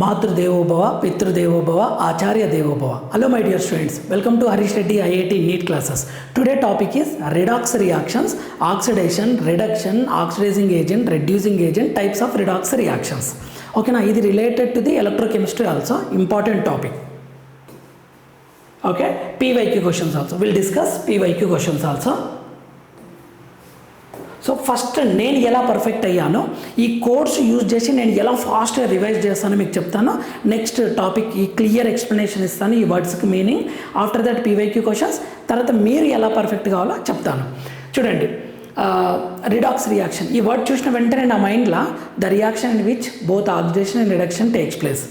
మాతృదేవోభవ పితృదేవోభవ ఆచార్య దేవోభవ. Hello my dear students, welcome to Harish Reddy IIT NEET classes. Today topic is redox reactions, oxidation, reduction, oxidizing agent, reducing agent, types of redox reactions. Okay, now this is related to the electrochemistry also, important topic. Okay, PYQ questions also, we'll discuss PYQ questions also. So first నేను ఎలా perfect అయ్యానో ఈ course use చేసి నేను ఎలా ఫాస్ట్గా revise చేస్తానో మీకు చెప్తాను. నెక్స్ట్ టాపిక్ ఈ క్లియర్ ఎక్స్ప్లెనేషన్ ఇస్తాను, ఈ వర్డ్స్కి meaning. After that PYQ questions, తర్వాత మీరు ఎలా పర్ఫెక్ట్ కావాలో చెప్తాను. చూడండి, రిడాక్స్ రియాక్షన్ ఈ వర్డ్ చూసిన వెంటనే నా మైండ్లో the reaction in which both oxidation and reduction takes place.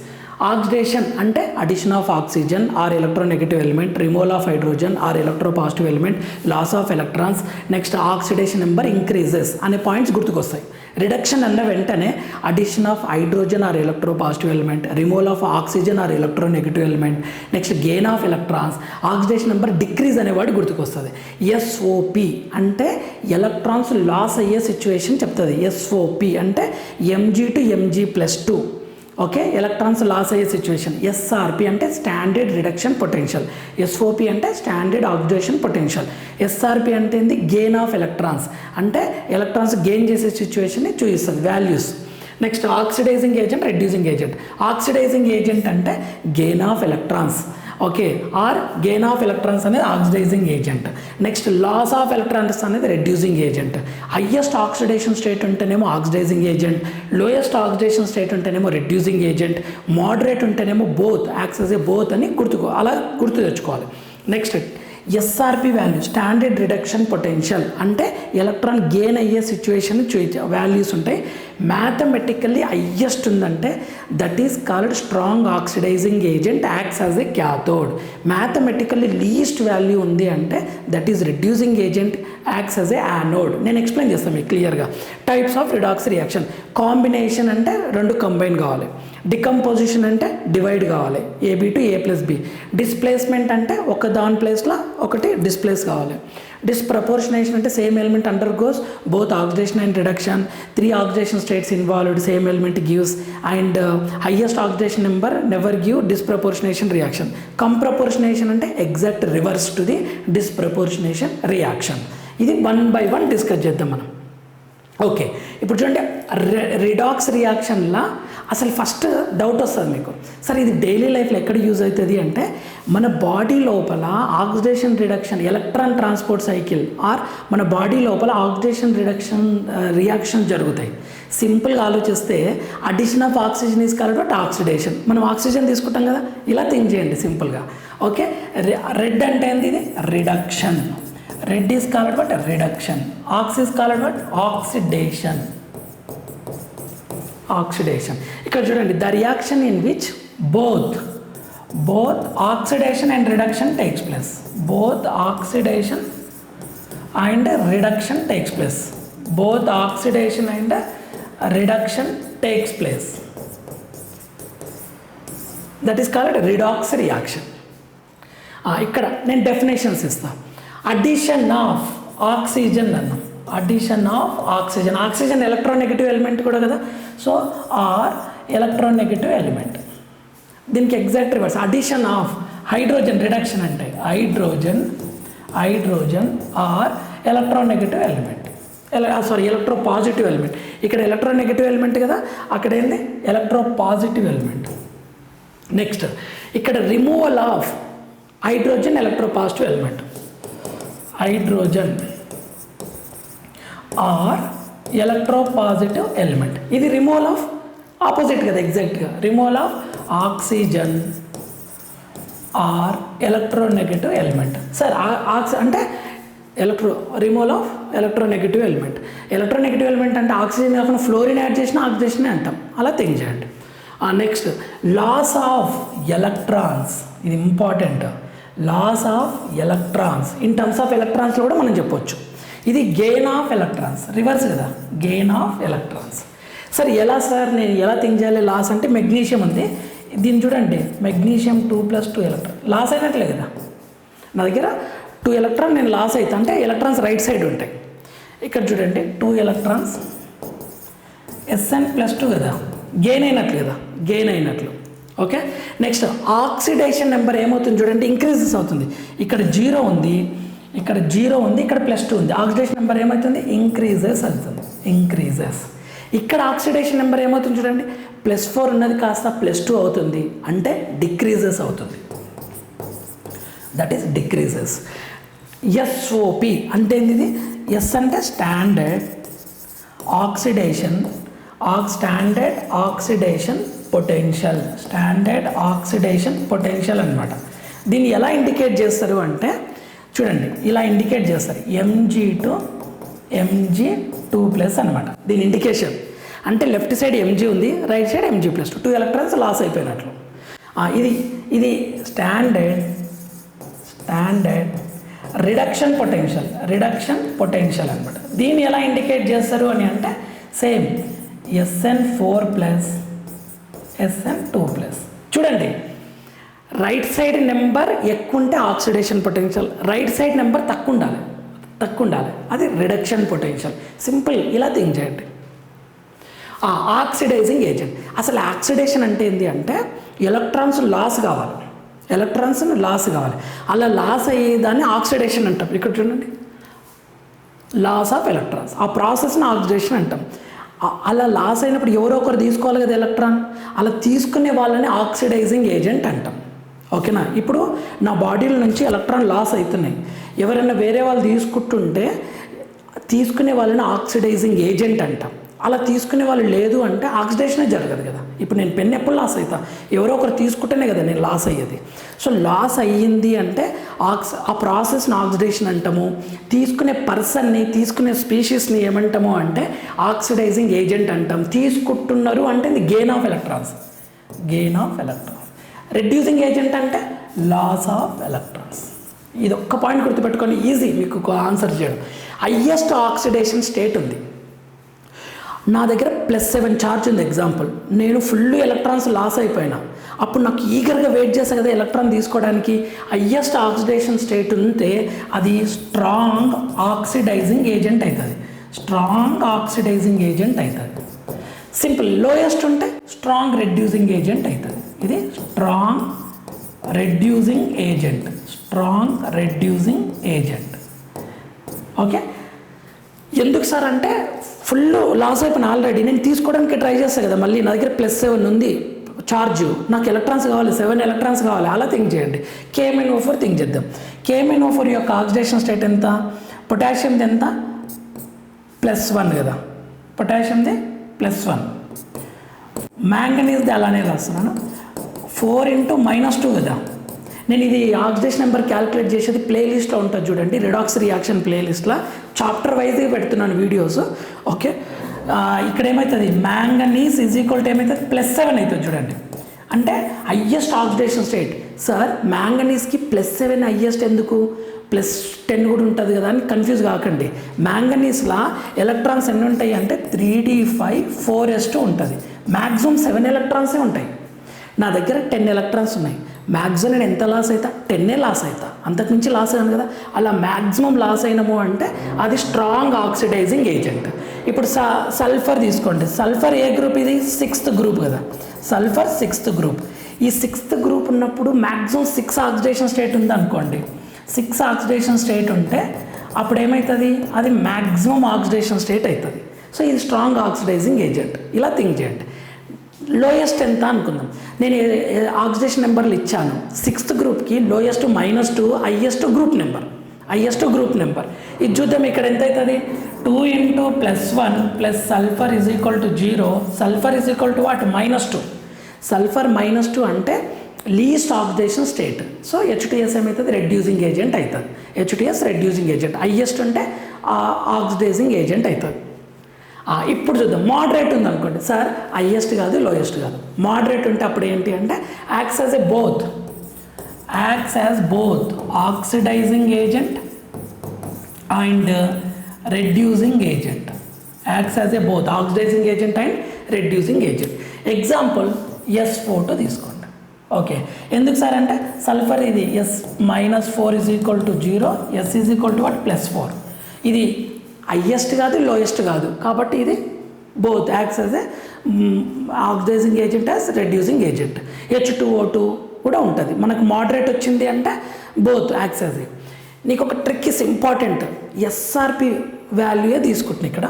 Oxidation అంటే addition of oxygen or electronegative element, removal of hydrogen or electropositive element, loss of electrons, next oxidation number increases అనే points గుర్తుకొస్తాయి. Reduction అన్న వెంటనే addition of hydrogen or electropositive element, removal of oxygen or electronegative element, next gain of electrons, oxidation number decrease అనేవాడు గుర్తుకొస్తుంది. SOP అంటే electrons loss అయ్యే situation చెప్తుంది. SOP అంటే ఎంజీ టు ఎంజీ+2. ఓకే, ఎలక్ట్రాన్స్ లాస్ అయ్యే సిచ్యువేషన్. ఎస్ఆర్పి అంటే standard reduction potential. SOP అంటే స్టాండర్డ్ ఆక్సిడేషన్ పొటెన్షియల్. ఎస్ఆర్పి అంటే ఏంది? గెయిన్ ఆఫ్ ఎలక్ట్రాన్స్, అంటే ఎలక్ట్రాన్స్ గెయిన్ చేసే సిచ్యువేషన్ని చూపిస్తుంది, values. Next oxidising agent, reducing agent. Oxidising agent అంటే gain of electrons, okay, or gain of electrons అనేది oxidising agent. Next loss of electrons అనేది reducing agent. Highest oxidation state ఉంటేనేమో oxidising agent, lowest oxidation state ఉంటేనేమో reducing agent, moderate ఉంటేనేమో both, acts as a both అని అలా గుర్తు తెచ్చుకోవాలి. Next SRP value, standard reduction potential, అంటే ఎలక్ట్రాన్ గెయిన్ అయ్యే సిచ్యువేషన్ వాల్యూస్ ఉంటాయి. మ్యాథమెటికల్లీ హయ్యెస్ట్ ఉందంటే that is called strong oxidising agent acts as a cathode. Mathematically least value ఉంది అంటే that is reducing agent acts as a anode. నేను explain చేస్తాను మీకు క్లియర్గా. Types of redox reaction, combination అంటే రెండు కంబైన్ కావాలి, డికంపోజిషన్ అంటే డివైడ్ కావాలి, AB to A+B. డిస్ప్లేస్మెంట్ అంటే ఒక దాని ప్లేస్లో ఒకటి డిస్ప్లేస్ కావాలి. డిస్ప్రపోర్షనేషన్ అంటే same element undergoes both oxidation and reduction, 3 oxidation states involved, same element gives, and highest oxidation number never give disproportionation reaction. Comproportionation అంటే exact reverse to the disproportionation reaction. ఇది 1 by 1 discuss చేద్దాం మనం. Okay, ఇప్పుడు చూడండి, redox రియాక్షన్లో అసలు first doubt వస్తుంది మీకు, సరే ఇది డైలీ లైఫ్లో ఎక్కడ యూజ్ అవుతుంది అంటే మన బాడీ లోపల oxidation reduction electron transport cycle or మన బాడీ లోపల ఆక్సిడేషన్ రియాక్షన్ జరుగుతాయి. సింపుల్గా ఆలోచిస్తే addition of oxygen is called oxidation. మనం ఆక్సిజన్ తీసుకుంటాం కదా, ఇలా థింక్ చేయండి సింపుల్గా. ఓకే, రెడ్ అంటే ఏంది? ఇది reduction. Red is called what? Reduction. Oxy is called what? Oxidation. Oxidation. ఇక్కడ చూడండి, the reaction in which both oxidation and reduction takes place. Both oxidation and reduction takes place. Both oxidation and reduction takes place. That is called redox reaction. ఇక్కడ నేను definitions ఇస్తాను. Addition of oxygen అన్నాం, addition of oxygen. Oxygen electronegative element కూడా కదా, so are electronegative element. దీనికి exact reverse addition of hydrogen. Reduction అంటే hydrogen or electronegative element, electropositive element. ఇక్కడ electronegative element కదా, అక్కడ ఏంది? Electropositive element. నెక్స్ట్ ఇక్కడ removal of hydrogen electropositive element, hydrogen or electropositive element. ఇది రిమూవల్ ఆఫ్ ఆపోజిట్ కదా, ఎగ్జాక్ట్గా removal of oxygen or electronegative element. Sir అంటే removal of electronegative element. Electronegative element అంటే ఆక్సిజన్ కాకుండా ఫ్లోరిన్ యాడ్ చేసిన oxygen అంటాం, అలా థింక్ చేయండి. నెక్స్ట్ లాస్ ఆఫ్ ఎలక్ట్రాన్స్, ఇది important. Loss of electrons in terms of ఎలక్ట్రాన్స్లో కూడా మనం చెప్పొచ్చు. ఇది గెయిన్ ఆఫ్ ఎలక్ట్రాన్స్, రివర్స్ కదా, గెయిన్ ఆఫ్ ఎలక్ట్రాన్స్. సరే ఎలా సార్, నేను ఎలా థింక్ చేయాలి? లాస్ అంటే మెగ్నీషియం ఉంది, దీన్ని చూడండి, మెగ్నీషియం 2+2 ఎలక్ట్రాన్ లాస్ అయినట్లే కదా. నా దగ్గర 2 ఎలక్ట్రాన్ నేను లాస్ అవుతా అంటే ఎలక్ట్రాన్స్ రైట్ సైడ్ ఉంటాయి. ఇక్కడ చూడండి 2 ఎలక్ట్రాన్స్, Sn+2 కదా, గెయిన్ అయినట్లు కదా, గెయిన్ అయినట్లు. ఓకే, నెక్స్ట్ ఆక్సిడేషన్ నెంబర్ ఏమవుతుంది చూడండి, ఇంక్రీజెస్ అవుతుంది. ఇక్కడ 0 ఉంది, ఇక్కడ 0 ఉంది, ఇక్కడ +2 ఉంది. ఆక్సిడేషన్ నెంబర్ ఏమవుతుంది, ఇంక్రీజెస్ అవుతుంది, ఇంక్రీజెస్. ఇక్కడ ఆక్సిడేషన్ నెంబర్ ఏమవుతుంది చూడండి, +4 ఉన్నది కాస్త +2 అవుతుంది, అంటే డిక్రీజెస్ అవుతుంది. That is decreases. SOP అంటే ఏంటిది, ఎస్ అంటే standard oxidation, standard oxidation potential, standard oxidation potential అనమాట. దీన్ని ఎలా ఇండికేట్ చేస్తారు అంటే చూడండి, ఇలా ఇండికేట్ చేస్తారు, Mg to Mg2+ అనమాట. దీని ఇండికేషన్ అంటే లెఫ్ట్ సైడ్ Mg ఉంది, right side Mg+, 2 electrons loss అయిపోయినట్లు. ఇది స్టాండర్డ్ రిడక్షన్ పొటెన్షియల్ అనమాట. దీన్ని ఎలా ఇండికేట్ చేస్తారు అని అంటే సేమ్ SN4+ SN2+. చూడండి, రైట్ సైడ్ నెంబర్ ఎక్కువ ఉంటే oxidation potential, right side number తక్కువ ఉండాలి, అది రిడక్షన్ పొటెన్షియల్. సింపుల్, ఇలా థింక్ చేయండి. ఆక్సిడైజింగ్ ఏజెంట్, అసలు ఆక్సిడేషన్ అంటే ఏంటి అంటే ఎలక్ట్రాన్స్ లాస్ కావాలి, అలా లాస్ అయ్యేదాన్ని ఆక్సిడేషన్ అంటాం. ఇక్కడ చూడండి, లాస్ ఆఫ్ ఎలక్ట్రాన్స్, ఆ ప్రాసెస్ని ఆక్సిడేషన్ అంటాం. అలా లాస్ అయినప్పుడు ఎవరో ఒకరు తీసుకోవాలి కదా ఎలక్ట్రాన్, అలా తీసుకునే వాళ్ళని ఆక్సిడైజింగ్ ఏజెంట్ అంటాం. ఓకేనా, ఇప్పుడు నా బాడీలో నుంచి ఎలక్ట్రాన్ లాస్ అవుతున్నాయి, ఎవరైనా వేరే వాళ్ళు తీసుకుంటుంటే తీసుకునే వాళ్ళని ఆక్సిడైజింగ్ ఏజెంట్ అంటాం. అలా తీసుకునే వాళ్ళు లేదు అంటే ఆక్సిడేషనే జరగదు కదా. ఇప్పుడు నేను పెన్ ఎప్పుడు లాస్ అవుతా, ఎవరో ఒకరు తీసుకుంటేనే కదా నేను లాస్ అయ్యేది. సో లాస్ అయ్యింది అంటే ఆ ప్రాసెస్ని ఆక్సిడేషన్ అంటాము. తీసుకునే పర్సన్ని, తీసుకునే స్పీషీస్ని ఏమంటాము అంటే ఆక్సిడైజింగ్ ఏజెంట్ అంటాం. తీసుకుంటున్నారు అంటే ఇది gain of electrons. Reducing agent అంటే లాస్ ఆఫ్ ఎలక్ట్రాన్స్. ఇది ఒక్క పాయింట్ గుర్తుపెట్టుకొని ఈజీ మీకు ఆన్సర్ చేయడం. హైయెస్ట్ ఆక్సిడేషన్ స్టేట్ ఉంది, నా దగ్గర +7 ఛార్జ్ ఉంది ఎగ్జాంపుల్, నేను ఫుల్ ఎలక్ట్రాన్స్ లాస్ అయిపోయినా, అప్పుడు నాకు ఈగర్గా వెయిట్ చేస్తా కదా ఎలక్ట్రాన్ తీసుకోవడానికి. హైయెస్ట్ ఆక్సిడేషన్ స్టేట్ ఉంటే అది స్ట్రాంగ్ ఆక్సిడైజింగ్ ఏజెంట్ అవుతుంది. సింపుల్. లోయెస్ట్ ఉంటే స్ట్రాంగ్ రెడ్యూసింగ్ ఏజెంట్ అవుతుంది. ఇది స్ట్రాంగ్ రెడ్యూసింగ్ ఏజెంట్. ఓకే, ఎందుకు సార్ అంటే ఫుల్ లాస్ అయిపోయిన ఆల్రెడీ, నేను తీసుకోవడానికి ట్రై చేస్తాను కదా, మళ్ళీ నా దగ్గర +7 ఉంది ఛార్జ్, నాకు ఎలక్ట్రాన్స్ కావాలి, 7 ఎలక్ట్రాన్స్ కావాలి, అలా థింక్ చేయండి. KMnO4 థింక్ చేద్దాం. KMnO4 యొక్క ఆక్సిడేషన్ స్టేట్ ఎంత, పొటాషియంది ఎంత, +1 కదా, పొటాషియంది +1. మ్యాంగనీస్ది అలానే రాస్తున్నాను, 4 × -2 కదా. నేను ఇది ఆక్సిడేషన్ నెంబర్ క్యాలిక్యులేట్ చేసేది ప్లేలిస్ట్లో ఉంటుంది చూడండి, రిడాక్స్ రియాక్షన్ ప్లేలిస్ట్లో చాప్టర్ వైజ్గా పెడుతున్నాను వీడియోస్. ఓకే, ఇక్కడ ఏమవుతుంది, మ్యాంగనీస్ = ఏమవుతుంది, +7 అవుతుంది చూడండి. అంటే హయ్యెస్ట్ ఆక్సిడేషన్ స్టేట్. సార్ మ్యాంగనీస్కి +7 హయ్యెస్ట్ ఎందుకు, +10 కూడా ఉంటుంది కదా అని కన్ఫ్యూజ్ కాకండి. మ్యాంగనీస్లో ఎలక్ట్రాన్స్ ఎన్ని ఉంటాయి అంటే 3d5 4s2 ఉంటుంది. మ్యాక్సిమం 7 ఎలక్ట్రాన్సే ఉంటాయి. నా దగ్గర 10 ఎలక్ట్రాన్స్ ఉన్నాయి, మ్యాక్సిమం నేను ఎంత లాస్ అవుతా, 10 లాస్ అవుతా, అంతకుమించి లాస్ అయ్యాను కదా. అలా మ్యాక్సిమం లాస్ అయినాము అంటే అది స్ట్రాంగ్ ఆక్సిడైజింగ్ ఏజెంట్. ఇప్పుడు సల్ఫర్ తీసుకోండి, సల్ఫర్ ఏ గ్రూప్, ఇది 6th గ్రూప్ కదా, సల్ఫర్ 6th గ్రూప్. ఈ 6th గ్రూప్ ఉన్నప్పుడు మ్యాక్సిమం 6 ఆక్సిడేషన్ స్టేట్ ఉంది అనుకోండి, 6 ఆక్సిడేషన్ స్టేట్ ఉంటే అప్పుడు ఏమవుతుంది, అది మ్యాక్సిమం ఆక్సిడేషన్ స్టేట్ అవుతుంది. సో ఇది స్ట్రాంగ్ ఆక్సిడైజింగ్ ఏజెంట్. ఇలా థింక్ చేయండి. లోయెస్ట్ ఎంత అనుకుందాం, నేను ఆక్సిడేషన్ నెంబర్లు ఇచ్చాను. 6th గ్రూప్కి లోయెస్ట్ -2, హైయెస్ట్ గ్రూప్ నెంబర్. ఇది చూద్దాం, ఇక్కడ ఎంత అవుతుంది, 2 × +1 + సల్ఫర్ = 0. Sulphur what, -2. సల్ఫర్ -2 అంటే least oxidation state. So H2S ఏమవుతుంది, రెడ్యూసింగ్ ఏజెంట్ అవుతుంది. H2S reducing agent. హైయెస్ట్ అంటే ఆక్సిడైజింగ్ ఏజెంట్ అవుతుంది. ఇప్పుడు చూద్దాం, మోడరేట్ ఉంది అనుకోండి, సార్ హైయెస్ట్ కాదు, లోయెస్ట్ కాదు, మోడరేట్ ఉంటే అప్పుడు ఏంటి అంటే acts as both oxidising agent and reducing agent. Acts as both oxidising agent and reducing agent. Example S4 తీసుకోండి. ఓకే, ఎందుకు సార్ అంటే సల్ఫర్ ఇది S -4 = 0, S what, +4. ఇది హైయెస్ట్ కాదు, లోయెస్ట్ కాదు, కాబట్టి ఇది both acts as oxidising agent as reducing agent. H2O2 కూడా ఉంటుంది. మనకు మోడరేట్ వచ్చింది అంటే బోత్ యాక్ట్స్ యాజ్. నీకు ఒక ట్రిక్ ఇస్ ఇంపార్టెంట్, ఎస్ఆర్పి వాల్యూయే తీసుకుంటున్నా ఇక్కడ.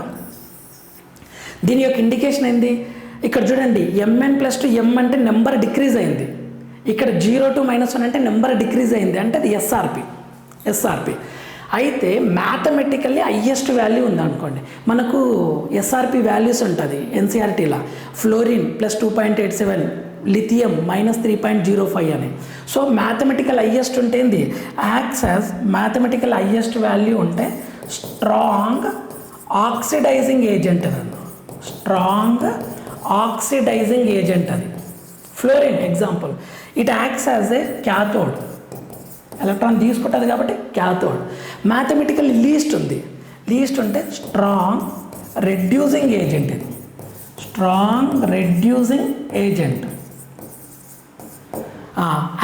దీని యొక్క ఇండికేషన్ ఏంది, ఇక్కడ చూడండి Mn+2 M అంటే నెంబర్ డిక్రీజ్ అయింది, ఇక్కడ 0 to -1 అంటే నెంబర్ డిక్రీజ్ అయింది, అంటే అది ఎస్ఆర్పి. అయితే మ్యాథమెటికల్లీ హయ్యెస్ట్ వాల్యూ ఉందనుకోండి, మనకు ఎస్ఆర్పి వాల్యూస్ ఉంటుంది ఎన్సీఆర్టీలా, ఫ్లోరిన్ +2.87, లిథియం -3.05 అని. సో మ్యాథమెటికల్ హయ్యెస్ట్ ఉంటే ఏంది, acts as mathematical highest value ఉంటే స్ట్రాంగ్ ఆక్సిడైజింగ్ ఏజెంట్ అది, స్ట్రాంగ్ ఆక్సిడైజింగ్ ఏజెంట్ అది. Fluorine example, it acts as a cathode, electron తీసుకుంటుంది కాబట్టి క్యాథోడ్. మ్యాథమెటికల్ లీస్ట్ ఉంది, లీస్ట్ ఉంటే స్ట్రాంగ్ రెడ్యూసింగ్ ఏజెంట్, ఇది strong reducing agent.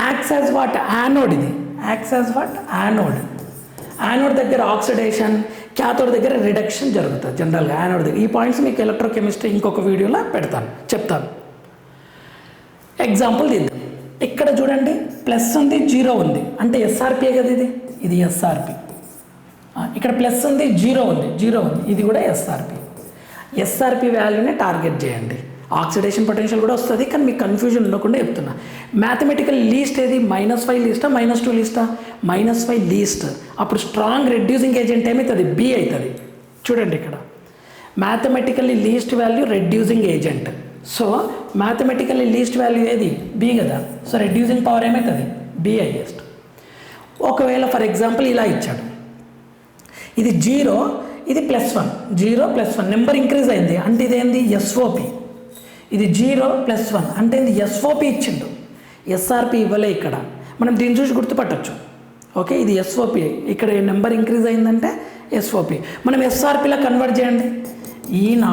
Acts as what, anode, ఇది acts as what, anode. Anode దగ్గర oxidation, cathode దగ్గర reduction జరుగుతుంది జనరల్గా యానోడ్ దగ్గర. ఈ పాయింట్స్ మీకు ఎలక్ట్రోకెమిస్ట్రీ ఇంకొక వీడియోలో చెప్తాను. ఎగ్జాంపుల్ తీద్దాం. ఇక్కడ చూడండి ప్లస్ ఉంది, 0 ఉంది, అంటే ఎస్ఆర్పియే కదా ఇది ఎస్ఆర్పి. ఇక్కడ ప్లస్ ఉంది, 0 ఉంది, ఇది కూడా ఎస్ఆర్పి వాల్యూనే టార్గెట్ చేయండి. ఆక్సిడేషన్ పొటెన్షియల్ కూడా వస్తుంది, కానీ మీకు కన్ఫ్యూజన్ ఉండకుండా చెప్తున్నా. మ్యాథమెటికల్ లీస్ట్ ఏది, -5 లీస్టా -2 లీస్టా, -5 లీస్ట్. అప్పుడు స్ట్రాంగ్ రెడ్యూసింగ్ ఏజెంట్ ఏమవుతుంది, బి అవుతుంది. చూడండి ఇక్కడ mathematically least value reducing agent. So mathematically least value ఏది, బి కదా. సో రెడ్యూసింగ్ పవర్ ఏమవుతుంది, బి హైయెస్ట్. ఒకవేళ ఫర్ ఎగ్జాంపుల్ ఇలా ఇచ్చాడు, ఇది 0, ఇది +1, 0 +1 నెంబర్ ఇంక్రీజ్ అయింది, అంటే ఇదేంది ఎస్ఓపి. ఇది 0 +1 అంటే ఇది ఎస్ఓపి ఇచ్చిండు, ఎస్ఆర్పి ఇవ్వలే ఇక్కడ. మనం దీన్ని చూసి గుర్తుపట్టచ్చు. ఓకే, ఇది ఎస్ఓపి, ఇక్కడ నెంబర్ ఇంక్రీజ్ అయిందంటే ఎస్ఓపి. మనం ఎస్ఆర్పిలా కన్వర్ట్ చేయండి. E0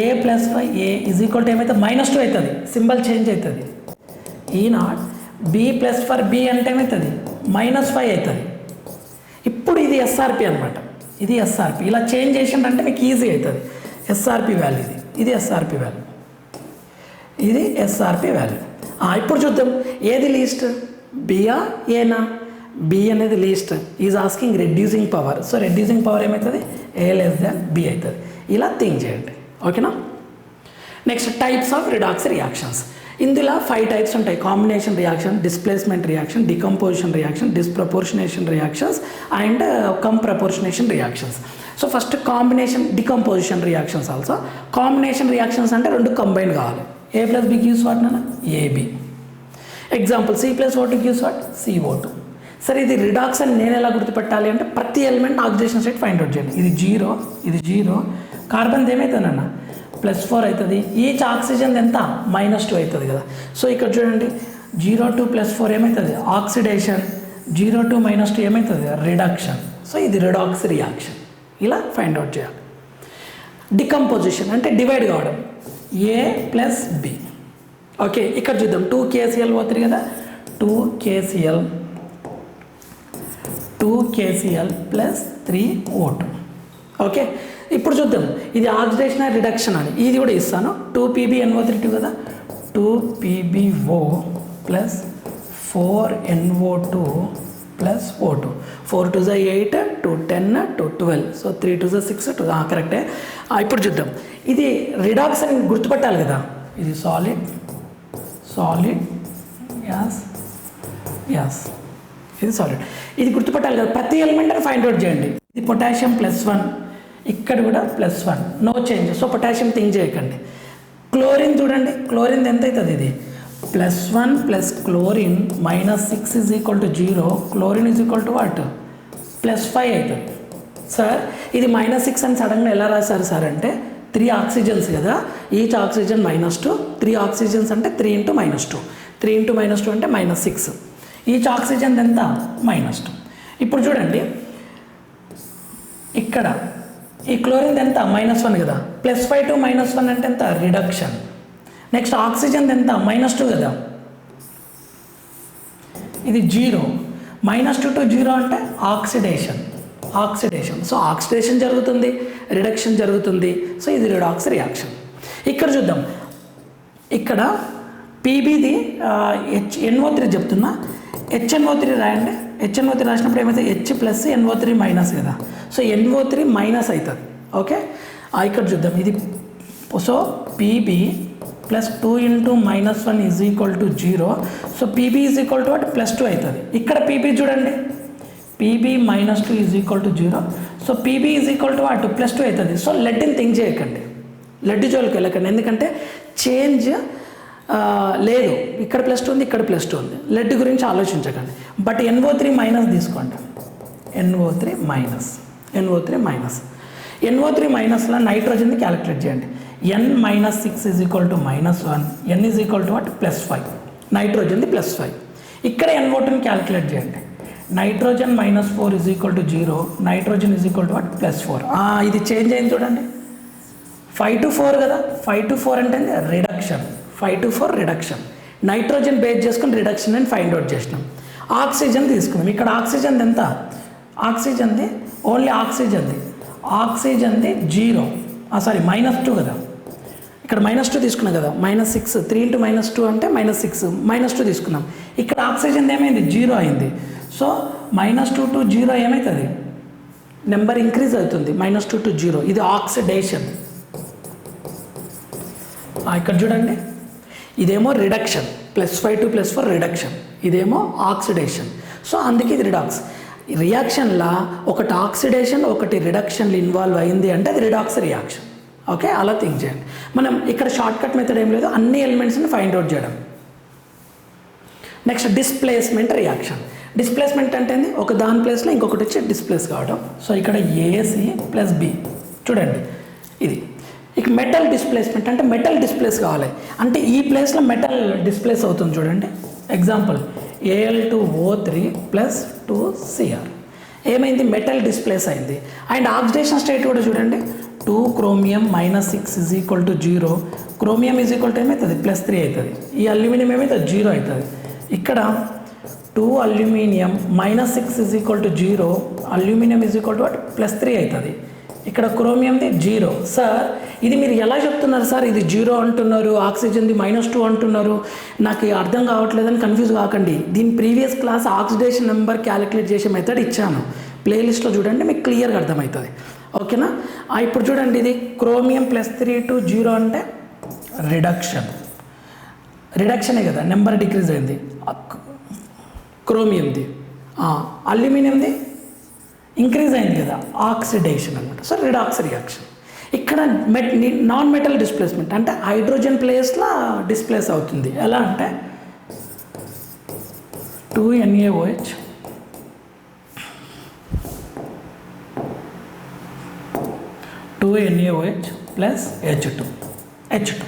A+5 A = ఏమైతే -2 అవుతుంది, సింబల్ చేంజ్ అవుతుంది. E0 B+4 B అంటే ఏమవుతుంది, -5 అవుతుంది. ఇప్పుడు ఇది ఎస్ఆర్పి అనమాట, ఇది ఎస్ఆర్పి. ఇలా చేంజ్ చేసిందంటే మీకు ఈజీ అవుతుంది. ఎస్ఆర్పి వాల్యూ ఇది ఎస్ఆర్పి వాల్యూ, ఇది ఎస్ఆర్పి వాల్యూ. ఇప్పుడు చూద్దాం ఏది లీస్ట్, బియా ఏనా. బి అనేది least, is asking reducing power. So reducing power ఏమవుతుంది, A<B అవుతుంది. ఇలా థింక్ చేయండి, ఓకేనా. Next types of redox reactions. ఇందులో 5 టైప్స్ ఉంటాయి: combination reaction, displacement reaction, decomposition reaction, disproportionation reactions and comproportionation reactions. So first combination decomposition reactions. Also combination reactions అంటే 2 combine కావాలి. A+B gives what నాన్న, AB. Example C+O2 gives what, CO2. సరే, ఇది redox అని నేను ఎలా గుర్తుపెట్టాలి అంటే ప్రతి element oxidation state find out చేయండి. ఇది 0, ఇది 0, కార్బన్ ఏమవుతుందన్న +4 అవుతుంది. ఈచ్ ఆక్సిజన్ ఎంత, -2 అవుతుంది కదా. సో ఇక్కడ చూడండి 0 to +4 ఏమవుతుంది, ఆక్సిడేషన్. 0 to -2 ఏమవుతుంది, రిడక్షన్. సో ఇది రిడాక్స్ రియాక్షన్, ఇలా ఫైండ్ అవుట్ చేయాలి. డికంపోజిషన్ అంటే డివైడ్ కావడం, A+B. ఓకే, ఇక్కడ చూద్దాం 2KCl పోతుంది కదా, 2KCl +3O2. ఓకే, ఇప్పుడు చూద్దాం ఇది ఆక్సిడేషన్ రిడక్షన్ అని. ఇది కూడా ఇస్తాను. 2PbNO3 కదా, 2PbO +4NO2 +O2. 4 2 8, 2 10, 2 12. సో 3 2 6, 2 కరెక్టే. ఇప్పుడు చూద్దాం, ఇది రిడాక్స్ అని గుర్తుపట్టాలి కదా. ఇది సాలిడ్, యాస్, ఇది సాలిడ్. ఇది గుర్తుపట్టాలి కదా. ప్రతి ఎలిమెంట్ అని ఫైండ్ అవుట్ చేయండి. ఇది పొటాషియం +1, ఇక్కడ కూడా +1, no change. So potassium think చేయకండి. క్లోరిన్ చూడండి, క్లోరిన్ ఎంత అవుతుంది, ఇది +1 + క్లోరిన్ -6 = 0. క్లోరిన్ వాట్, +5 అవుతుంది. సార్ ఇది -6 అని సడన్గా ఎలా రాశారు సార్ అంటే 3 ఆక్సిజన్స్ కదా, ఈచ్ ఆక్సిజన్ -2, 3 ఆక్సిజన్స్ అంటే 3 × -2, 3 × -2 అంటే -6. ఈచ్ ఆక్సిజన్ ఎంత, -2. ఇప్పుడు చూడండి ఇక్కడ ఈ క్లోరిన్ ఎంత, -1 కదా, +5 to -1 అంటే ఎంత, రిడక్షన్. నెక్స్ట్ ఆక్సిజన్ ఎంత, -2 కదా, ఇది 0. -2 to 0 అంటే ఆక్సిడేషన్. సో ఆక్సిడేషన్ జరుగుతుంది, రిడక్షన్ జరుగుతుంది. సో ఇది రిడాక్స్ రియాక్షన్. ఇక్కడ చూద్దాం, ఇక్కడ పీబీది NO3 చెప్తున్నా, HNO3 రాయండి. HNO3 రాసినప్పుడు ఏమైతే H ప్లస్ NO3 మైనస్ కదా, సో NO3 మైనస్ అవుతుంది. ఓకే, ఇక్కడ చూద్దాం, ఇది so PB plus 2 × -1 is equal to 0. So PB is equal to what +2 అవుతుంది. ఇక్కడ పీబీ చూడండి, PB -2 is equal to 0. So PB is equal to what +2 అవుతుంది. So లెడ్ని think చేయకండి, లెడ్ జోలికి వెళ్ళకండి, ఎందుకంటే చేంజ్ లేదు. ఇక్కడ +2 ఉంది, ఇక్కడ +2 ఉంది, లెడ్ గురించి ఆలోచించకండి. బట్ NO3 మైనస్ తీసుకోండి, NO3 మైనస్. NO3 మైనస్లో నైట్రోజన్ని క్యాలిక్యులేట్ చేయండి. N - 6 is equal to -1, N is equal to what +5, నైట్రోజన్ది +5. ఇక్కడ NO2ని క్యాలిక్యులేట్ చేయండి. Nitrogen -4 is equal to 0, nitrogen is equal to what +4. ఇది చేంజ్ అయింది చూడండి, 5 to 4 కదా, 5 to 4 అంటే reduction, 5 to 4 reduction. Nitrogen base చేసుకుని reduction అని ఫైండ్ అవుట్ చేసినాం. ఆక్సిజన్ తీసుకున్నాం, ఇక్కడ ఆక్సిజన్ ఎంత, ఆక్సిజన్ది ఓన్లీ ఆక్సిజన్ది 0, సారీ -2 కదా, ఇక్కడ -2 తీసుకున్నాం కదా, -6, 3 × -2 అంటే -6, -2 తీసుకున్నాం. ఇక్కడ ఆక్సిజన్ ఏమైంది 0 అయింది. సో -2 to 0 ఏమవుతుంది, నెంబర్ ఇంక్రీజ్ అవుతుంది, -2 to 0. ఇది ఆక్సిడేషన్. ఇక్కడ చూడండి, ఇదేమో రిడక్షన్, +5 to +4 రిడక్షన్, ఇదేమో ఆక్సిడేషన్. సో అందుకే ఇది రిడాక్స్. రియాక్షన్లా ఒకటి ఆక్సిడేషన్ ఒకటి రిడక్షన్లు ఇన్వాల్వ్ అయింది అంటే అది రిడాక్స్ రియాక్షన్. ఓకే, అలా థింక్ చేయండి. మనం ఇక్కడ షార్ట్ కట్ మెథడ్ ఏం లేదు, అన్ని ఎలిమెంట్స్ని ఫైండ్ అవుట్ చేయడం. Next displacement reaction. డిస్ప్లేస్మెంట్ అంటే ఒక దాని ప్లేస్లో ఇంకొకటి వచ్చి డిస్ప్లేస్ కావడం. సో ఇక్కడ AC + B చూడండి, ఇది ఇక మెటల్ డిస్ప్లేస్మెంట్ అంటే మెటల్ డిస్ప్లేస్ కావాలి అంటే ఈ ప్లేస్లో మెటల్ డిస్ప్లేస్ అవుతుంది చూడండి. ఎగ్జాంపుల్ Al2O3 + 2Cr ఏమైంది, మెటల్ డిస్ప్లేస్ అయింది. అండ్ ఆక్సిడేషన్ స్టేట్ కూడా చూడండి, 2 Chromium -6 is equal to 0, chromium is equal to ఏమవుతుంది +3 అవుతుంది. ఈ అల్యూమినియం ఏమవుతుంది 0 అవుతుంది. ఇక్కడ 2 aluminium -6 is equal to 0, aluminium is equal to +3 అవుతుంది. ఇక్కడ క్రోమియంది 0. సార్ ఇది మీరు ఎలా చెప్తున్నారు సార్, ఇది 0 అంటున్నారు, ఆక్సిజన్ది -2 అంటున్నారు, నాకు అర్థం కావట్లేదని కన్ఫ్యూజ్ కాకండి. దీని previous class oxidation number calculate చేసే మెథడ్ ఇచ్చాను, ప్లేలిస్ట్లో చూడండి, మీకు క్లియర్గా అర్థమవుతుంది. ఓకేనా, ఇప్పుడు చూడండి, ఇది క్రోమియం +3 to 0 అంటే రిడక్షనే కదా, నెంబర్ డిక్రీజ్ అయింది క్రోమియంది. అల్యూమినియంది ఇంక్రీజ్ అయింది కదా, ఆక్సిడేషన్ అనమాట. So redox reaction. ఇక్కడ నాన్ మెటల్ డిస్ప్లేస్మెంట్ అంటే హైడ్రోజన్ ప్లేస్లో డిస్ప్లేస్ అవుతుంది. ఎలా అంటే 2NaOH + H2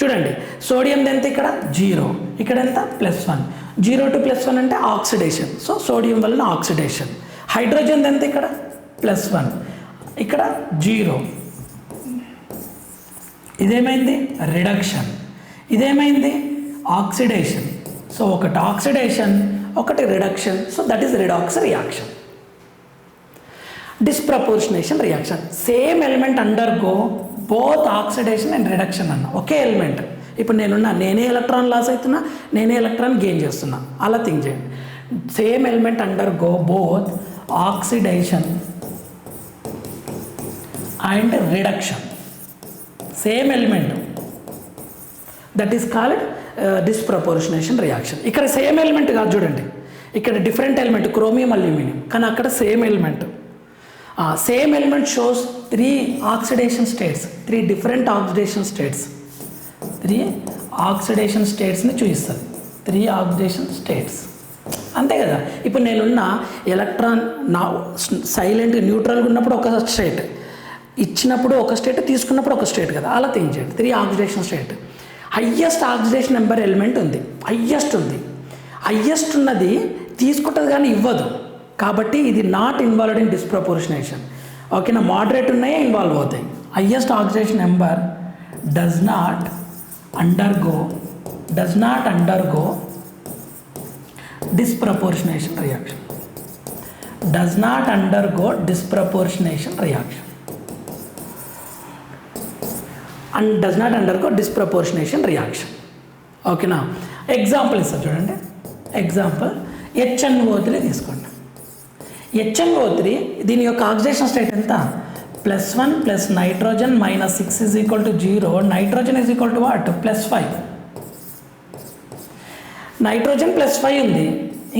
చూడండి. సోడియం ఎంత ఇక్కడ 0, ఇక్కడ ఎంత +1, 0 to +1 అంటే ఆక్సిడేషన్. సో సోడియం వలన ఆక్సిడేషన్. హైడ్రోజన్ ఎంత ఇక్కడ +1, ఇక్కడ 0, ఇదేమైంది రిడక్షన్, ఇదేమైంది ఆక్సిడేషన్. సో ఒకటి ఆక్సిడేషన్ ఒకటి reduction. So that is redox reaction. డిస్ప్రపోర్షనేషన్ reaction, same element undergo both oxidation and reduction అన్న ఒకే ఎలిమెంట్. ఇప్పుడు నేనే ఎలక్ట్రాన్ లాస్ అవుతున్నా, నేనే ఎలక్ట్రాన్ గెయిన్ చేస్తున్నా, అలా థింక్ చేయండి. Same element undergo both oxidation and reduction, same element, that is called disproportionation reaction. ఇక్కడ same element కాదు చూడండి, ఇక్కడ డిఫరెంట్ ఎలిమెంట్ క్రోమియం అల్యూమినియం, కానీ అక్కడ same element. Same element shows 3 oxidation states, 3 different oxidation states, 3 oxidation స్టేట్స్ని చూపిస్తుంది. 3 oxidation states అంతే కదా. ఇప్పుడు నేనున్న ఎలక్ట్రాన్ సైలెంట్ న్యూట్రల్గా ఉన్నప్పుడు ఒక స్టేట్, ఇచ్చినప్పుడు ఒక స్టేట్, తీసుకున్నప్పుడు ఒక స్టేట్ కదా, అలా థింక్ చేయండి. 3 oxidation state. Highest oxidation number element ఉంది, హయ్యెస్ట్ ఉంది. హయ్యెస్ట్ ఉన్నది తీసుకుంటుంది కానీ ఇవ్వదు, కాబట్టి ఇది నాట్ ఇన్వాల్వ్డ్ ఇన్ డిస్ప్రపోర్షనేషన్. ఓకేనా, మోడరేట్ ఉన్నాయే ఇన్వాల్వ్ అవుతాయి. Highest oxidation number does not undergo disproportionation reaction, does not undergo disproportionation reaction. And does not undergo డిస్ప్రపోర్షనేషన్ reaction. ఓకేనా? ఎగ్జాంపుల్ ఇస్తాను చూడండి. ఎగ్జాంపుల్ HNO3 తీసుకోండి. HNO3 దీని యొక్క ఆక్సిడేషన్ స్టేట్ ఎంత? +1 plus nitrogen -6 is equal to 0. Nitrogen is equal to what? +5. Nitrogen +5 ఉంది.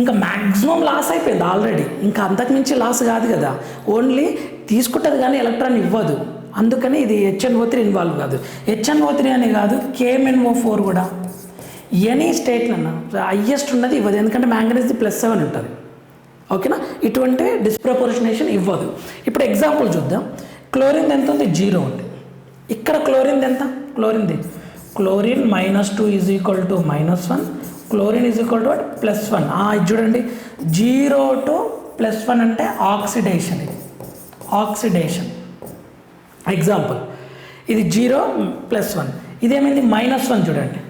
ఇంకా maximum loss అయిపోయింది ఆల్రెడీ. ఇంకా అంతకుమించి లాస్ కాదు కదా, ఓన్లీ తీసుకుంటుంది కానీ ఎలక్ట్రాన్ ఇవ్వదు. అందుకని ఇది HNO3 ఇన్వాల్వ్ కాదు. HNO3 అని కాదు, KMnO4 కూడా ఎనీ స్టేట్లన్నా హైయెస్ట్ ఉన్నది ఇవ్వదు, ఎందుకంటే మ్యాంగనీస్ది +7 ఉంటుంది. ఓకేనా? ఇటువంటి డిస్ప్రపోర్షనేషన్ ఇవ్వదు. ఇప్పుడు ఎగ్జాంపుల్ చూద్దాం. క్లోరిన్ ఎంత ఉంది? 0 ఉంది. ఇక్కడ క్లోరిన్ ఎంత? Chlorine -2 is equal to -1. Chlorine is equal to what? +1. ఇది చూడండి, 0 to +1 అంటే ఆక్సిడేషన్. ఇది ఆక్సిడేషన్. ఎగ్జాంపుల్ ఇది 0 +1. ఇదేమైంది? -1. చూడండి,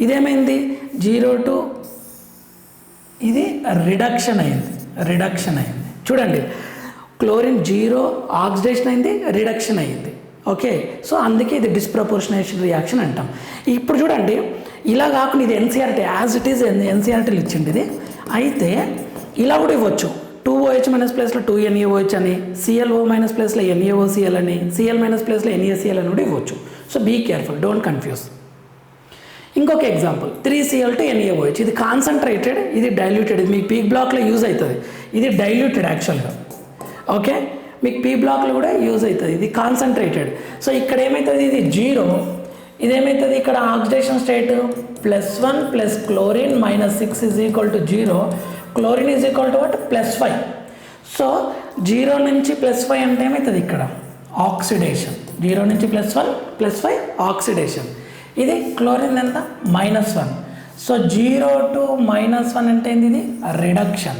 ఇదేమైంది? 0 to ఇది రిడక్షన్ అయింది. చూడండి, క్లోరిన్ 0 ఆక్సిడేషన్ అయింది, రిడక్షన్ అయింది. ఓకే, సో అందుకే ఇది డిస్ప్రపోర్షనేషన్ రియాక్షన్ అంటాం. ఇప్పుడు చూడండి, ఇలా కాకుండా ఇది NCERT యాజ్ ఇట్ ఈజ్ NCERTలో ఇచ్చింది ఇది. అయితే ఇలా కూడా ఇవ్వచ్చు. 2OH- ప్లేస్లో 2NaOH అని, ClO- ప్లేస్లో NaOCl అని, Cl- ప్లేస్లో NaCl అని కూడా ఇవ్వచ్చు. So be careful, don't confuse. ఇంకొక ఎగ్జాంపుల్ 3Cl to NaOH. ఇది కాన్సన్ట్రేటెడ్, ఇది డైల్యూటెడ్. ఇది మీకు పీక్ బ్లాక్లో యూజ్ అవుతుంది. ఇది డైల్యూటెడ్ యాక్చువల్గా. ఓకే, మీకు పీ బ్లాక్లో కూడా యూజ్ అవుతుంది. ఇది కాన్సన్ట్రేటెడ్. సో ఇక్కడ ఏమవుతుంది? ఇది 0. ఇదేమవుతుంది? ఇక్కడ oxidation state +1 plus chlorine -6 is equal to 0. Chlorine is equal to what? +5. So 0 నుంచి +5 అంటే ఏమవుతుంది? ఇక్కడ ఆక్సిడేషన్. 0 నుంచి +1 +5 ఆక్సిడేషన్. ఇది క్లోరిన్ ఎంత? -1. సో 0 to -1 అంటే ఏంది? ఇది రిడక్షన్.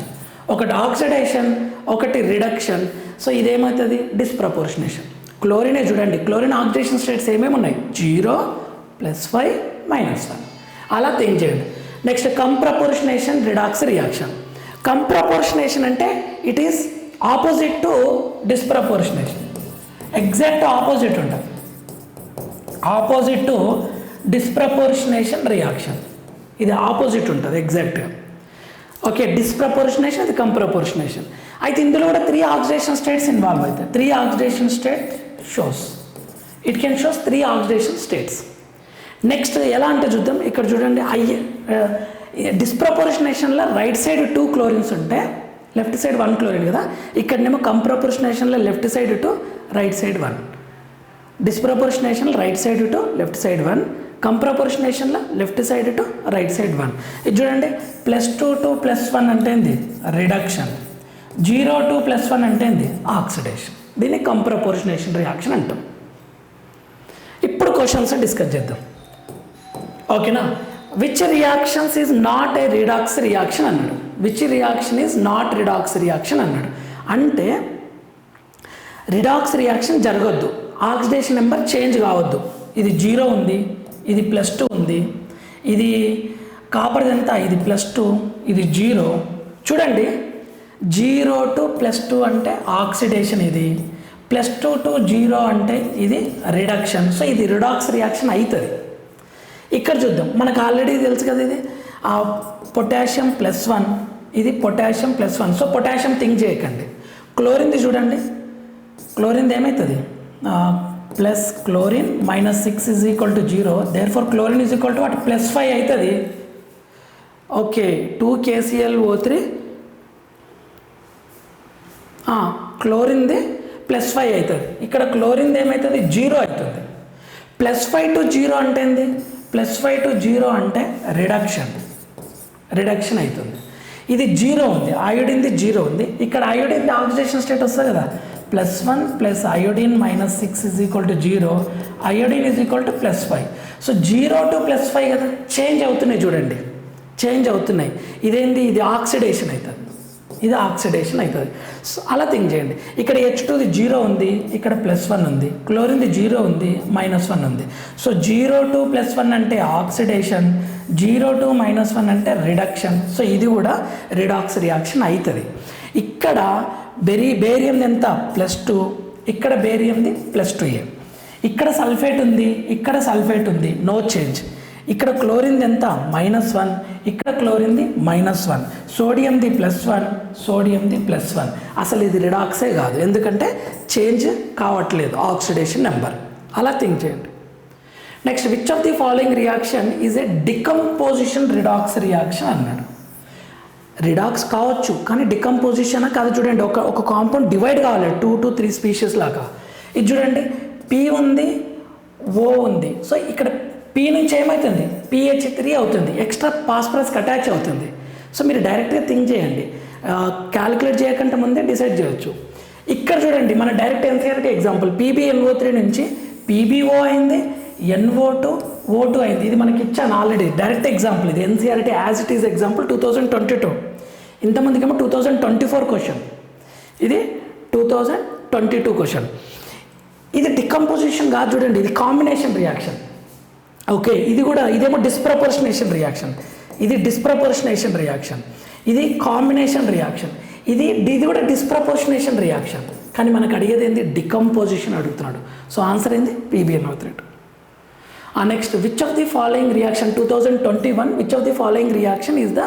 ఒకటి ఆక్సిడేషన్, ఒకటి రిడక్షన్. సో ఇదేమవుతుంది? డిస్ప్రపోర్షనేషన్. క్లోరినే చూడండి, క్లోరిన్ ఆక్సిడేషన్ స్టేట్స్ ఏమేమి ఉన్నాయి? 0 +5 -1. అలా థింక్ చేయండి. Next comproportionation redox reaction. Comproportionation అంటే it is opposite to disproportionation. Exact opposite ఉంటుంది. Opposite to disproportionation reaction. ఇది ఆపోజిట్ ఉంటుంది ఎగ్జాక్ట్గా. ఓకే, డిస్ప్రపోర్షనేషన్, ఇది కంప్రపోర్షనేషన్. అయితే ఇందులో కూడా 3 ఆక్సిడేషన్ స్టేట్స్ ఇన్వాల్వ్ అవుతాయి. 3 oxidation state shows, it can shows 3 oxidation states. Next ఎలా అంటే చూద్దాం. ఇక్కడ చూడండి, డిస్ప్రపోర్షనేషన్లో రైట్ సైడ్ 2 క్లోరిన్స్ ఉంటే లెఫ్ట్ సైడ్ 1 క్లోరిన్ కదా. ఇక్కడనేమో కంప్రపోర్షనేషన్లో left side 2 right side 1. Disproportionation right side 2 left side 1. కంప్రపోర్షనేషన్లో లెఫ్ట్ సైడ్ 2 రైట్ సైడ్ 1. ఇది చూడండి, +2 to +1 అంటే ఏంది? రిడక్షన్. 0 to +1 అంటే ఏంది? ఆక్సిడేషన్. దీన్ని కంప్రపోర్షనేషన్ రియాక్షన్ అంటాం. ఇప్పుడు క్వశ్చన్స్ డిస్కస్ చేద్దాం. ఓకేనా? Which reactions is not a redox reaction అన్నాడు. Which reaction is not redox reaction అన్నాడు. అంటే రిడాక్స్ రియాక్షన్ జరగొద్దు, ఆక్సిడేషన్ నెంబర్ చేంజ్ కావద్దు. ఇది 0 ఉంది, ఇది +2 ఉంది, ఇది కాపర్ ఎంత? ఇది +2, ఇది 0. చూడండి, 0 to +2 అంటే ఆక్సిడేషన్, ఇది +2 to 0 అంటే ఇది రిడక్షన్. సో ఇది రిడాక్స్ రియాక్షన్ అవుతుంది. ఇక్కడ చూద్దాం, మనకు ఆల్రెడీ తెలుసు కదా, ఇది పొటాషియం +1, ఇది పొటాషియం +1. సో పొటాషియం థింక్ చేయకండి. క్లోరిన్ది చూడండి, క్లోరిన్ది ఏమవుతుంది? Plus chlorine -6 is equal to 0. Therefore chlorine is equal to what? +5 అవుతుంది. ఓకే, 2KClO3 క్లోరిన్ది +5 అవుతుంది. ఇక్కడ క్లోరిన్ది ఏమవుతుంది? 0 అవుతుంది. +5 to 0 అంటే ఏంది? +5 to 0 అంటే రిడక్షన్ అవుతుంది. ఇది 0 ఉంది, అయోడిన్ది 0 ఉంది. ఇక్కడ అయోడిన్ది ఆక్సిడేషన్ స్టేట్ వస్తుంది కదా, +1 plus iodine -6 is equal to 0. Iodine is equal to +5. So 0 to +5 కదా, చేంజ్ అవుతున్నాయి. చూడండి, చేంజ్ అవుతున్నాయి. ఇదేంటి? ఇది ఆక్సిడేషన్ అవుతుంది, ఇది ఆక్సిడేషన్ అవుతుంది. సో అలా థింక్ చేయండి. ఇక్కడ H2ది 0 ఉంది, ఇక్కడ +1 ఉంది. క్లోరిన్ది 0 ఉంది, -1 ఉంది. సో 0 to +1 అంటే ఆక్సిడేషన్, 0 to -1 అంటే రిడక్షన్. సో ఇది కూడా రిడాక్స్ రియాక్షన్ అవుతుంది. ఇక్కడ బేరియంది ఎంత? +2. ఇక్కడ బేరియంది +2A. ఇక్కడ సల్ఫేట్ ఉంది, ఇక్కడ సల్ఫేట్ ఉంది, నో చేంజ్. ఇక్కడ క్లోరిన్ ఎంత -1, ఇక్కడ క్లోరిన్ది -1, సోడియంది +1, సోడియంది +1. అసలు ఇది రిడాక్సే కాదు, ఎందుకంటే చేంజ్ కావట్లేదు ఆక్సిడేషన్ నెంబర్. అలా థింక్ చేయండి. Next, which of the following reaction is a decomposition redox reaction అన్నాడు. రిడాక్స్ కావచ్చు కానీ డికంపోజిషన్ కాదు. చూడండి, ఒక కాంపౌండ్ డివైడ్ కావాలి 2 to 3 స్పీషీస్ లాగా. ఇది చూడండి, పి ఉంది, ఓ ఉంది. సో ఇక్కడ పి నుంచి ఏమవుతుంది, PH3 అవుతుంది, ఎక్స్ట్రా ఫాస్ఫరస్ అటాచ్ అవుతుంది. సో మీరు డైరెక్ట్గా థింక్ చేయండి, క్యాలిక్యులేట్ చేయకుండా ముందే డిసైడ్ చేయొచ్చు. ఇక్కడ చూడండి, మన డైరెక్ట్ ఎన్సీఆర్టీ ఎగ్జాంపుల్ PbNO3 నుంచి PbO అయింది, NO2 O2 అయింది. ఇది మనకి ఇచ్చాను ఆల్రెడీ, డైరెక్ట్ ఎగ్జాంపుల్. ఇది NCERT as it is example 2022. ఇంతమందికేమో 2024 question, ఇది 2022 క్వశ్చన్. ఇది డికంపోజిషన్ కాదు చూడండి, ఇది కాంబినేషన్ రియాక్షన్. ఓకే, ఇది కూడా, ఇదేమో డిస్ప్రపోర్షనేషన్ రియాక్షన్, ఇది డిస్ప్రపోర్షనేషన్ రియాక్షన్, ఇది కాంబినేషన్ రియాక్షన్, ఇది కూడా డిస్ప్రపోర్షనేషన్ రియాక్షన్. కానీ మనకు అడిగేది ఏంది, డికంపోజిషన్ అడుగుతున్నాడు. సో ఆన్సర్ ఏంది PbNO3. Next, which of the following reaction 2021 which of the following reaction is the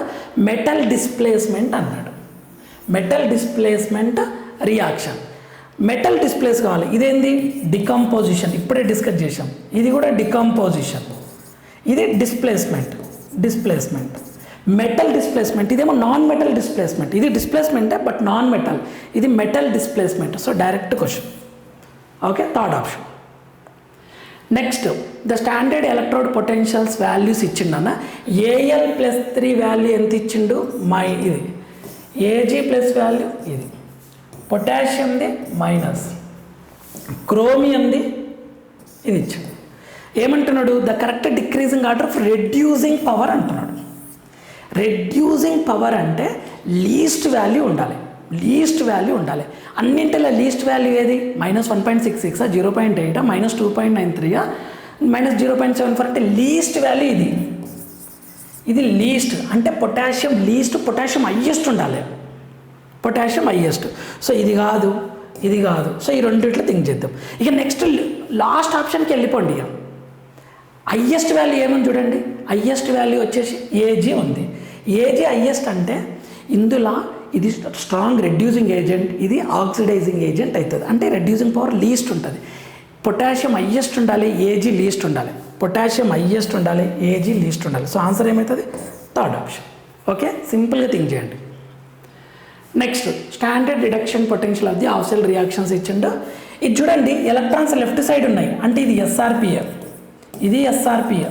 metal displacement అన్నాడు. Metal displacement reaction, metal displace కావాలి. ఇదేంది, డికంపోజిషన్, ఇప్పుడే డిస్కస్ చేసాం. ఇది కూడా డికంపోజిషన్, ఇది డిస్ప్లేస్మెంట్. మెటల్ డిస్ప్లేస్మెంట్, ఇదేమో నాన్ మెటల్ డిస్ప్లేస్మెంట్. ఇది డిస్ప్లేస్మెంటే బట్ నాన్ మెటల్, ఇది metal displacement. So direct question. Okay, third option. Next, the standard electrode potentials values ఇచ్చిండన్న. Al+3 వాల్యూ ఎంత ఇచ్చిండు, ఇది Ag+ వాల్యూ, ఇది పొటాషియంది మైనస్, క్రోమియంది ఇది ఇచ్చాడు. ఏమంటున్నాడు, the correct decreasing order of reducing power అంటున్నాడు. రెడ్యూసింగ్ పవర్ అంటే లీస్ట్ వాల్యూ ఉండాలి, లీస్ట్ వాల్యూ ఉండాలి. అన్నింటిలో లీస్ట్ వాల్యూ ఏది, -1.66, 0.8, -2.93, -0.74 అంటే లీస్ట్ వాల్యూ ఇది. ఇది లీస్ట్ అంటే పొటాషియం లీస్ట్, పొటాషియం హైయెస్ట్ ఉండాలి, పొటాషియం హైయెస్ట్. సో ఇది కాదు, ఇది కాదు. సో ఈ రెండిట్లో థింక్ చేద్దాం. ఇక నెక్స్ట్ లాస్ట్ ఆప్షన్కి వెళ్ళిపోండి. ఇక హైయెస్ట్ వాల్యూ ఏమని చూడండి, హైయెస్ట్ వాల్యూ వచ్చేసి Ag ఉంది. Ag హైయెస్ట్ అంటే ఇందులో ఇది స్ట్రాంగ్ రెడ్యూసింగ్ ఏజెంట్, ఇది ఆక్సిడైజింగ్ ఏజెంట్ అవుతుంది. అంటే రెడ్యూసింగ్ పవర్ లీస్ట్ ఉంటుంది. పొటాషియం హైయెస్ట్ ఉండాలి, Ag లీస్ట్ ఉండాలి. పొటాషియం హైయెస్ట్ ఉండాలి, Ag లీస్ట్ ఉండాలి. సో ఆన్సర్ ఏమవుతుంది, థర్డ్ ఆప్షన్. ఓకే, సింపుల్గా థింక్ చేయండి. Next, standard reduction potential of the half cell reactions ఇచ్చిండు. ఇది చూడండి, ఎలక్ట్రాన్స్ లెఫ్ట్ సైడ్ ఉన్నాయి అంటే ఇది SRPA, ఇది SRPA.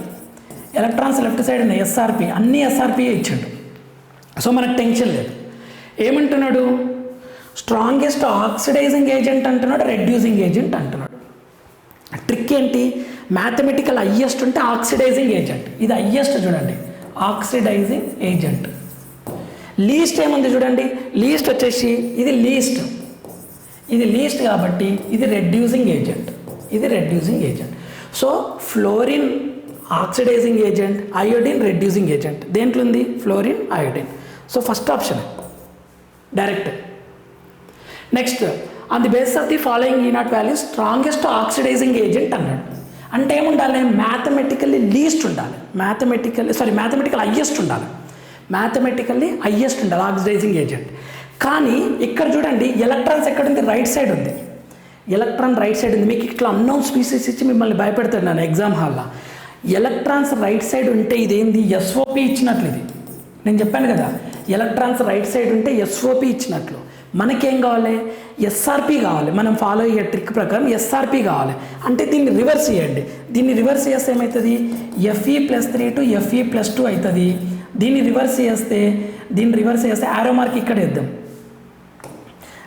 ఎలక్ట్రాన్స్ లెఫ్ట్ సైడ్ ఉన్నాయి, SRP, అన్నీ SRPA ఇచ్చిండు. సో మనకు టెన్షన్ లేదు. ఏమంటున్నాడు, స్ట్రాంగెస్ట్ ఆక్సిడైజింగ్ ఏజెంట్ అంటున్నాడు, రెడ్యూసింగ్ ఏజెంట్ అంటున్నాడు. ట్రిక్ ఏంటి, మ్యాథమెటికల్ హైయెస్ట్ ఉంటే ఆక్సిడైజింగ్ ఏజెంట్, ఇది హైయెస్ట్ చూడండి, ఆక్సిడైజింగ్ ఏజెంట్. లీస్ట్ ఏముంది చూడండి, లీస్ట్ వచ్చేసి ఇది లీస్ట్, ఇది లీస్ట్ కాబట్టి ఇది రెడ్యూసింగ్ ఏజెంట్, ఇది reducing agent. So fluorine oxidising agent, iodine reducing agent. దేంట్లో ఉంది, fluorine, iodine. So first option direct. Next, on the basis of the following E0 values strongest oxidising agent అన్నాడు. అంటే ఏముండాలి, mathematically least ఉండాలి, mathematical highest ఉండాలి, mathematically highest ఉండాలి oxidising agent. కానీ ఇక్కడ చూడండి, ఎలక్ట్రాన్స్ ఎక్కడుంది, రైట్ సైడ్ ఉంది, ఎలక్ట్రాన్ రైట్ సైడ్ ఉంది. మీకు ఇట్లా అన్నోన్ స్పీసీస్ ఇచ్చి మిమ్మల్ని భయపెడతాడు నేను ఎగ్జామ్ హాల్లో. ఎలక్ట్రాన్స్ రైట్ సైడ్ ఉంటే ఇదేంది, SOP ఇచ్చినట్లు. ఇది నేను చెప్పాను కదా, ఎలక్ట్రాన్స్ రైట్ సైడ్ ఉంటే SOP ఇచ్చినట్లు. మనకేం కావాలి, SRP కావాలి. మనం ఫాలో అయ్యే ట్రిక్ ప్రకారం SRP కావాలి. అంటే దీన్ని రివర్స్ చేయండి, దీన్ని రివర్స్ చేస్తే ఏమవుతుంది, Fe+3 to Fe+2 అవుతుంది. దీన్ని రివర్స్ చేస్తే యారో మార్క్ ఇక్కడ వేద్దాం,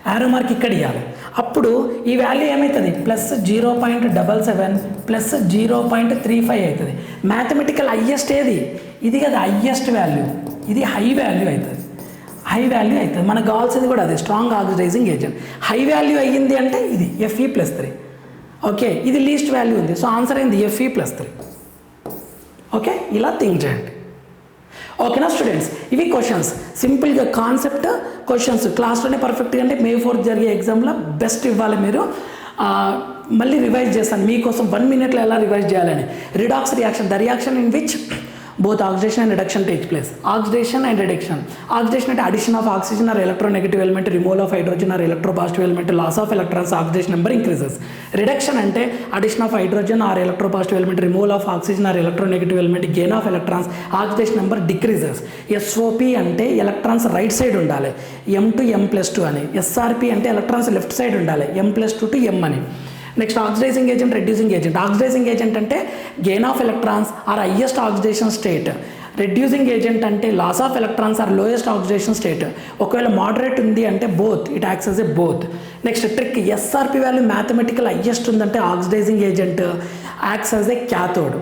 యారో మార్క్ ఇక్కడ ఇవ్వాలి. అప్పుడు ఈ వాల్యూ ఏమవుతుంది, +0.77 +0.35 అవుతుంది. మ్యాథమెటికల్ హైయెస్ట్ ఏది, ఇది కదా హైయెస్ట్ వాల్యూ, ఇది హై వాల్యూ అవుతుంది, హై వాల్యూ అవుతుంది. మనకు కావాల్సింది కూడా అదే, strong oxidising agent. High value అయ్యింది అంటే ఇది Fe+3. ఓకే, ఇది లీస్ట్ వాల్యూ ఉంది. సో ఆన్సర్ అయింది Fe+3. ఓకే, ఇలా థింక్ చేయండి. ఓకేనా స్టూడెంట్స్, ఇవి క్వశ్చన్స్. సింపుల్గా కాన్సెప్ట్ క్వశ్చన్స్ క్లాస్లోనే పర్ఫెక్ట్గా అంటే May 4th జరిగే ఎగ్జామ్లో బెస్ట్ ఇవ్వాలి మీరు. మళ్ళీ రివైజ్ చేస్తాను మీకోసం 1 minute ఎలా రివైజ్ చేయాలని. Redox reaction, the reaction in which both oxidation and reduction takes place. Oxidation and reduction. Oxidation అంటే addition of oxygen or electronegative element, removal of hydrogen or electropositive element, loss of electrons, oxidation number increases. Reduction అంటే addition of hydrogen or electropositive element, removal of oxygen or electronegative element, gain of electrons, oxidation number decreases. SOP అంటే electrons right side ఉండాలి, m to m+2 అని. SRP అంటే electrons left side ఉండాలి, m+2 to m అని. Next oxidising agent, reducing agent. Oxidising agent అంటే gain of electrons or highest oxidation state. Reducing agent అంటే loss of electrons or lowest oxidation state. ఒకవేళ moderate ఉంది అంటే both, it acts as a both. Next trick, SRP value mathematical highest ఉందంటే oxidising agent acts as a cathode.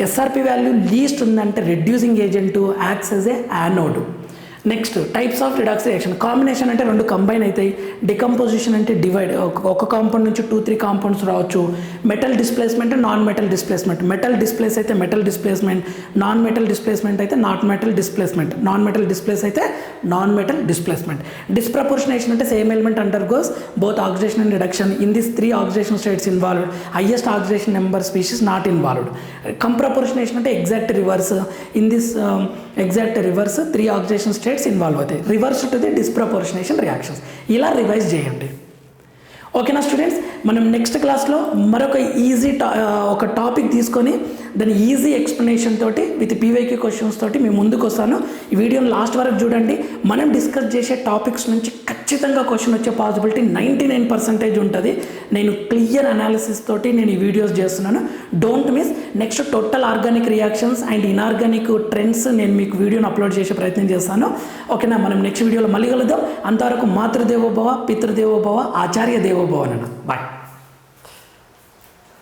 SRP value least ఉందంటే reducing agent acts as a anode. Next types of redox reaction. Combination అంటే 2 combine అవుతాయి. Decomposition అంటే divide, ఒక compound నుంచి 2-3 compounds రావచ్చు. Metal displacement, non metal displacement. Metal displace అయితే metal displacement, non metal displacement అయితే not metal displacement, non metal displace అయితే non metal displacement. Disproportionation అంటే same element undergoes both oxidation and reduction in this 3 oxidation states involved, highest oxidation number species not involved. Comproportionation అంటే exact reverse, in this exact reverse 3 oxidation states involve అవుతాయి. Reverse to the disproportionation reactions. ఇలా revise చేయండి. ఓకేనా students, మనం next క్లాస్లో మరొక easy ఒక topic తీసుకొని దాని ఈజీ ఎక్స్ప్లెనేషన్ తోటి విత్ పీవైక్యూ క్వశ్చన్స్ తోటి మేము ముందుకు వస్తాను. ఈ వీడియోని లాస్ట్ వరకు చూడండి. మనం డిస్కస్ చేసే టాపిక్స్ నుంచి ఖచ్చితంగా క్వశ్చన్ వచ్చే పాసిబిలిటీ 99% ఉంటుంది. నేను క్లియర్ అనాలిసిస్ తోటి నేను ఈ వీడియోస్ చేస్తున్నాను. Don't miss. Next total organic reactions and inorganic trends నేను మీకు వీడియోని అప్లోడ్ చేసే ప్రయత్నం చేస్తాను. ఓకేనా, మనం నెక్స్ట్ వీడియోలో మళ్ళీ కలుద్దాం. అంతవరకు మాతృదేవోభవ, పితృదేవోభవ, ఆచార్య దేవోభవ. బాయ్.